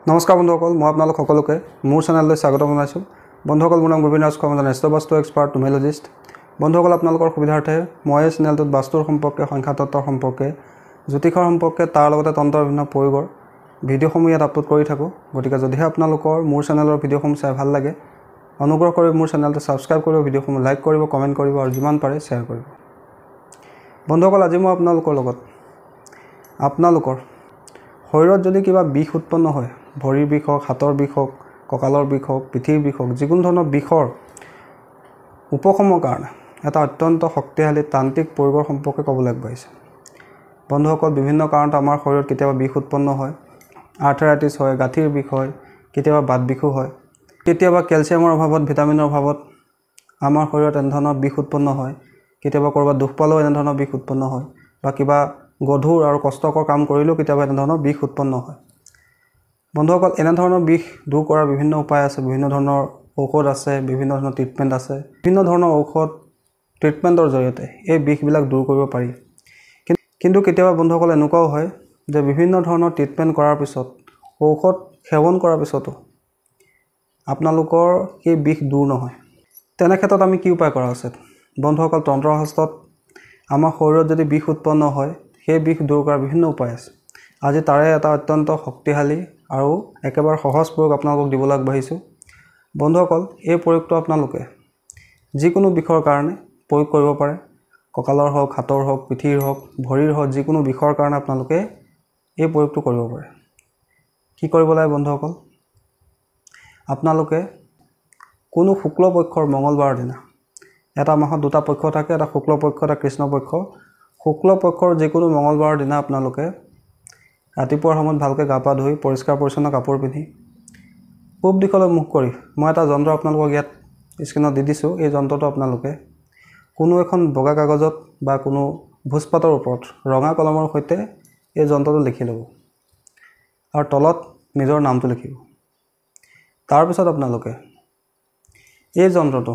নমস্কাৰ বন্ধুসকল, মই আপোনালোক সকলোকে মোৰ চেনেললৈ স্বাগতম জনাইছোঁ। বন্ধুসকল, মোৰ নাম গোবিন্দ ৰাজ কৰ্মজন, এষ্ট্ৰবাস্তু এক্সপাৰ্ট নুমেৰলজিষ্ট। বন্ধুসকল, আপোনালোকৰ সুবিধাৰ্থে মই এই চেনেলটোত বাস্তুৰ সম্পৰ্কে, সংখ্যাতত্বৰ সম্পৰ্কে, জ্যোতিষৰ সম্পৰ্কে, তাৰ লগতে তন্ত্ৰৰ বিভিন্ন প্ৰয়োগৰ ভিডিঅ'সমূহ ইয়াত আপলোড কৰি থাকোঁ। গতিকে যদিহে আপোনালোকৰ মোৰ চেনেলৰ ভিডিঅ'সমূহ চাই ভাল লাগে, অনুগ্ৰহ কৰি মোৰ চেনেলটো ছাবস্ক্ৰাইব কৰিব, ভিডিঅ'সমূহ লাইক কৰিব, কমেণ্ট কৰিব আৰু যিমান পাৰে শ্বেয়াৰ কৰিব। বন্ধুসকল, আজি মই আপোনালোকৰ লগত আপোনালোকৰ শৰীৰত যদি কিবা বিষ উৎপন্ন হয়, ভৰিৰ বিষ হওক, হাতৰ বিষ হওক, কঁকালৰ বিষ হওক, পিঠিৰ বিষ হওক, যিকোনো ধৰণৰ বিষৰ উপশমৰ কাৰণে এটা অত্যন্ত শক্তিশালী তান্ত্ৰিক প্ৰয়োগৰ সম্পৰ্কে ক'বলৈ আগবাঢ়িছে। বন্ধুসকল, বিভিন্ন কাৰণত আমাৰ শৰীৰত কেতিয়াবা বিষ উৎপন্ন হয়, আৰ্থৰাইটিছ হয়, গাঁঠিৰ বিষ হয়, কেতিয়াবা বাত বিষো হয়, কেতিয়াবা কেলছিয়ামৰ অভাৱত, ভিটামিনৰ অভাৱত আমাৰ শৰীৰত এনেধৰণৰ বিষ উৎপন্ন হয়, কেতিয়াবা ক'ৰবাত দুখ পালেও এনেধৰণৰ বিষ উৎপন্ন হয়, বা কিবা গধুৰ আৰু কষ্টকৰ কাম কৰিলেও কেতিয়াবা এনেধৰণৰ বিষ উৎপন্ন হয়। বন্ধুসকল, এনেধৰণৰ বিষ দূৰ কৰাৰ বিভিন্ন উপায় আছে, বিভিন্ন ধৰণৰ ঔষধ আছে, বিভিন্ন ধৰণৰ ট্ৰিটমেণ্ট আছে। বিভিন্ন ধৰণৰ ঔষধ ট্ৰিটমেণ্টৰ জৰিয়তে এই বিষবিলাক দূৰ কৰিব পাৰি। কিন্তু কেতিয়াবা বন্ধুসকল এনেকুৱাও হয় যে বিভিন্ন ধৰণৰ ট্ৰিটমেণ্ট কৰাৰ পিছত, ঔষধ সেৱন কৰাৰ পিছতো আপোনালোকৰ সেই বিষ দূৰ নহয়। তেনে ক্ষেত্ৰত আমি কি উপায় কৰা উচিত? বন্ধুসকল, তন্ত্ৰশাস্ত্ৰত আমাৰ শৰীৰত যদি বিষ উৎপন্ন হয়, সেই বিষ দূৰ কৰাৰ বিভিন্ন উপায় আছে। আজি তাৰে এটা অত্যন্ত শক্তিশালী আৰু একেবাৰে সহজ প্ৰয়োগ আপোনালোকক দিবলৈ আগবাঢ়িছোঁ। বন্ধুসকল, এই প্ৰয়োগটো আপোনালোকে যিকোনো বিষৰ কাৰণে প্ৰয়োগ কৰিব পাৰে। কঁকালৰ হওক, হাতৰ হওক, পিঠিৰ হওক, ভৰিৰ হওক, যিকোনো বিষৰ কাৰণে আপোনালোকে এই প্ৰয়োগটো কৰিব পাৰে। কি কৰিব লাগে বন্ধুসকল? আপোনালোকে কোনো শুক্লপক্ষৰ মঙলবাৰৰ দিনা, এটা মাহত দুটা পক্ষ থাকে, এটা শুক্লপক্ষ, এটা কৃষ্ণপক্ষ। শুক্লপক্ষৰ যিকোনো মঙলবাৰৰ দিনা আপোনালোকে ৰাতিপুৱাৰ সময়ত ভালকৈ গা পা ধুই, পৰিষ্কাৰ পৰিচ্ছন্ন কাপোৰ পিন্ধি, পূব দিশলৈ মুখ কৰি, মই এটা যন্ত্ৰ আপোনালোকক ইয়াত স্ক্ৰীণত দি দিছোঁ। এই যন্ত্ৰটো আপোনালোকে কোনো এখন বগা কাগজত বা কোনো ভোজপাতৰ ওপৰত ৰঙা কলমৰ সৈতে এই যন্ত্ৰটো লিখি ল'ব আৰু তলত নিজৰ নামটো লিখিব। তাৰপিছত আপোনালোকে এই যন্ত্ৰটো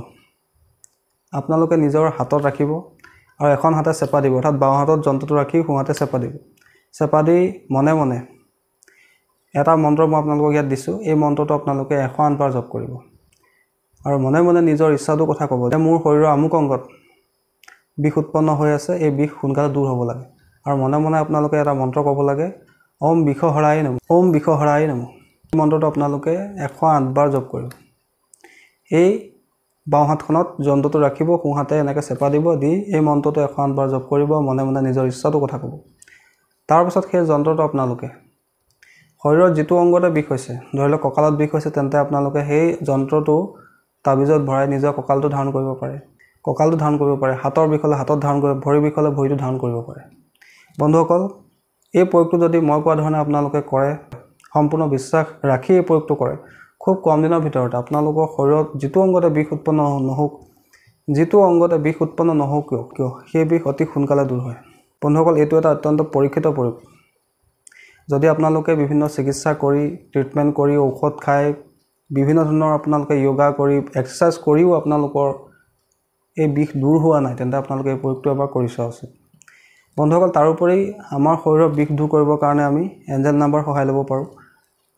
আপোনালোকে নিজৰ হাতত ৰাখিব আৰু এখন হাতে চেপা দিব, অৰ্থাৎ বাওঁ হাতত যন্ত্ৰটো ৰাখি সোঁ হাতে চেপা দিব। চেপা দি মনে মনে এটা মন্ত্ৰ মই আপোনালোকক ইয়াত দিছোঁ। এই মন্ত্ৰটো আপোনালোকে 108 বাৰ জপ কৰিব আৰু মনে মনে নিজৰ ইচ্ছাটোৰ কথা ক'ব যে মোৰ শৰীৰৰ আমুক অংগত বিষ উৎপন্ন হৈ আছে, এই বিষ সোনকালে দূৰ হ'ব লাগে। আৰু মনে মনে আপোনালোকে এটা মন্ত্ৰ ক'ব লাগে, ওম বিষহৰাই নমঃ, ওম বিষহৰাই নমঃ। এই মন্ত্ৰটো আপোনালোকে 108 বাৰ জপ কৰিব। এই বাওঁ হাতখনত যন্ত্ৰটো ৰাখিব, সোঁ হাতে এনেকৈ চেপা দিব, দি এই মন্ত্ৰটো 108 বাৰ জপ কৰিব, মনে মনে নিজৰ ইচ্ছাটোৰ কথা ক'ব। তাৰপিছত সেই যন্ত্ৰটো আপোনালোকে শৰীৰৰ যিটো অংগতে বিষ হৈছে, ধৰি লওক কঁকালত বিষ হৈছে, তেন্তে আপোনালোকে সেই যন্ত্ৰটো তাবিজত ভৰাই নিজৰ কঁকালটো ধাৰণ কৰিব পাৰে, কঁকালটো ধাৰণ কৰিব পাৰে, হাতৰ বিষ হ'লে হাতত ধাৰণ কৰিব, ভৰিৰ বিষ হ'লে ভৰিটো ধাৰণ কৰিব পাৰে। বন্ধুসকল, এই প্ৰয়োগটো যদি মই কোৱা ধৰণে আপোনালোকে কৰে, সম্পূৰ্ণ বিশ্বাস ৰাখি এই প্ৰয়োগটো কৰে, খুব কম দিনৰ ভিতৰতে আপোনালোকৰ শৰীৰত যিটো অংগতে বিষ উৎপন্ন নহওক, কিয় সেই বিষ অতি সোনকালে দূৰ হয়। বন্ধুসকল, এইটো এটা অত্যন্ত পৰীক্ষিত প্ৰয়োগ। যদি আপোনালোকে বিভিন্ন চিকিৎসা কৰি, ট্ৰিটমেণ্ট কৰি, ঔষধ খাই, বিভিন্ন ধৰণৰ আপোনালোকে য়োগা কৰি, এক্সাৰচাইজ কৰিও আপোনালোকৰ এই বিষ দূৰ হোৱা নাই, তেন্তে আপোনালোকে এই প্ৰয়োগটো এবাৰ কৰি চোৱা উচিত। বন্ধুসকল, তাৰোপৰি আমাৰ শৰীৰৰ বিষ দূৰ কৰিবৰ কাৰণে আমি এঞ্জেল নাম্বাৰ সহায় ল'ব পাৰোঁ।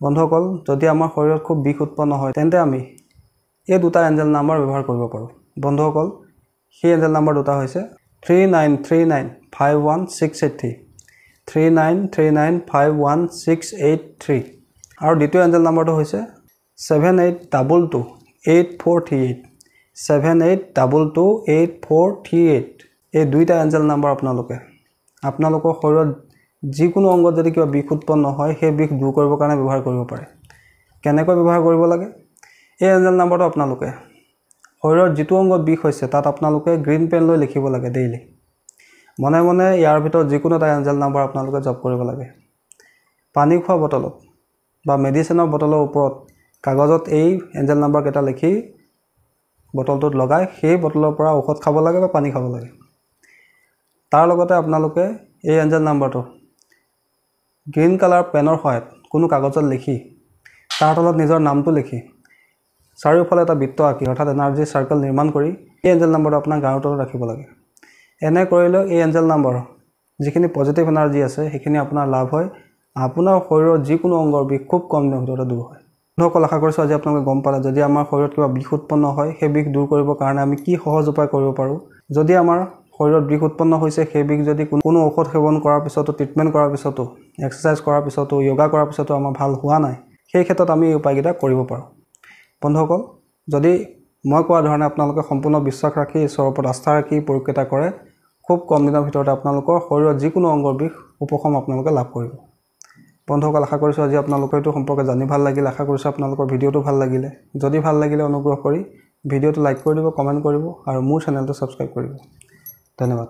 বন্ধুসকল, যদি আমাৰ শৰীৰত খুব বিষ উৎপন্ন হয়, তেন্তে আমি এই দুটা এঞ্জেল নাম্বাৰ ব্যৱহাৰ কৰিব পাৰোঁ। বন্ধুসকল, সেই এঞ্জেল নাম্বাৰ দুটা হৈছে 39395163, 39395163 আৰু দ্বিতীয় এঞ্জেল নাম্বাৰটো হৈছে 78228438, 78228438। এই দুইটা এঞ্জেল নাম্বাৰ আপোনালোকৰ শৰীৰত যিকোনো অংগত যদি কিবা বিষ উৎপন্ন হয়, সেই বিষ দূৰ কৰিবৰ কাৰণে ব্যৱহাৰ কৰিব পাৰে। কেনেকৈ ব্যৱহাৰ কৰিব লাগে? এই এঞ্জেল নাম্বাৰটো আপোনালোকে শৰীৰৰ যিটো অংগত বিষ হৈছে তাত আপোনালোকে গ্ৰীণ পেন লৈ লিখিব লাগে ডেইলি। মনে মনে ইয়াৰ ভিতৰত যিকোনো এটা এঞ্জেল নাম্বাৰ আপোনালোকে জপ কৰিব লাগে। পানী খোৱা বটলত বা মেডিচিনৰ বটলৰ ওপৰত কাগজত এই এঞ্জেল নাম্বাৰকেইটা লিখি বটলটোত লগাই সেই বটলৰ পৰা ঔষধ খাব লাগে বা পানী খাব লাগে। তাৰ লগতে আপোনালোকে এই এঞ্জেল নাম্বাৰটো গ্ৰীণ কালাৰ পেনৰ সহায়ত কোনো কাগজত লিখি, তাৰ তলত নিজৰ নামটো লিখি, চাৰিওফালে এটা বৃত্ত আঁকি, অৰ্থাৎ এনাৰ্জি চাৰ্কেল নিৰ্মাণ কৰি এই এঞ্জেল নাম্বাৰটো আপোনাৰ গাৰ তলত ৰাখিব লাগে। এনে কৰিলেও এই এঞ্জেল নাম্বাৰৰ যিখিনি পজিটিভ এনাৰ্জি আছে সেইখিনি আপোনাৰ লাভ হয় আপোনাৰ শৰীৰৰ যিকোনো অংগৰ বিষ খুব কম দিনৰ ভিতৰতে দূৰ হয়। বন্ধুসকল, আশা কৰিছোঁ আজি আপোনালোকে গম পালে যদি আমাৰ শৰীৰত কিবা বিষ উৎপন্ন হয় সেই বিষ দূৰ কৰিবৰ কাৰণে আমি কি সহজ উপায় কৰিব পাৰোঁ। যদি আমাৰ শৰীৰত বিষ উৎপন্ন হৈছে সেই বিষ যদি কোনো ঔষধ সেৱন কৰাৰ পিছতো, ট্ৰিটমেণ্ট কৰাৰ পিছতো, এক্সাৰচাইজ কৰাৰ পিছতো, য়োগা কৰাৰ পিছতো আমাৰ ভাল হোৱা নাই, সেই ক্ষেত্ৰত আমি এই উপায়কেইটা কৰিব পাৰোঁ। বন্ধুসকল, যদি মই কোৱা ধৰণে আপোনালোকে সম্পূৰ্ণ বিশ্বাস ৰাখি ঈশ্বৰৰ ওপৰত আস্থা ৰাখি প্ৰয়োগকেইটা কৰে, খুব কম দিনৰ ভিতৰতে আপোনালোকৰ শৰীৰৰ যিকোনো অংগৰ বিষ উপশম আপোনালোকে লাভ কৰিব। বন্ধুসকল, আশা কৰিছোঁ আজি আপোনালোকৰ এইটো সম্পৰ্কে জানি ভাল লাগিলে। আশা কৰিছোঁ আপোনালোকৰ ভিডিঅ'টো ভাল লাগিলে। যদি ভাল লাগিলে অনুগ্ৰহ কৰি ভিডিঅ'টো লাইক কৰি দিব, কমেণ্ট কৰিব আৰু মোৰ চেনেলটো ছাবস্ক্ৰাইব কৰিব। ধন্যবাদ।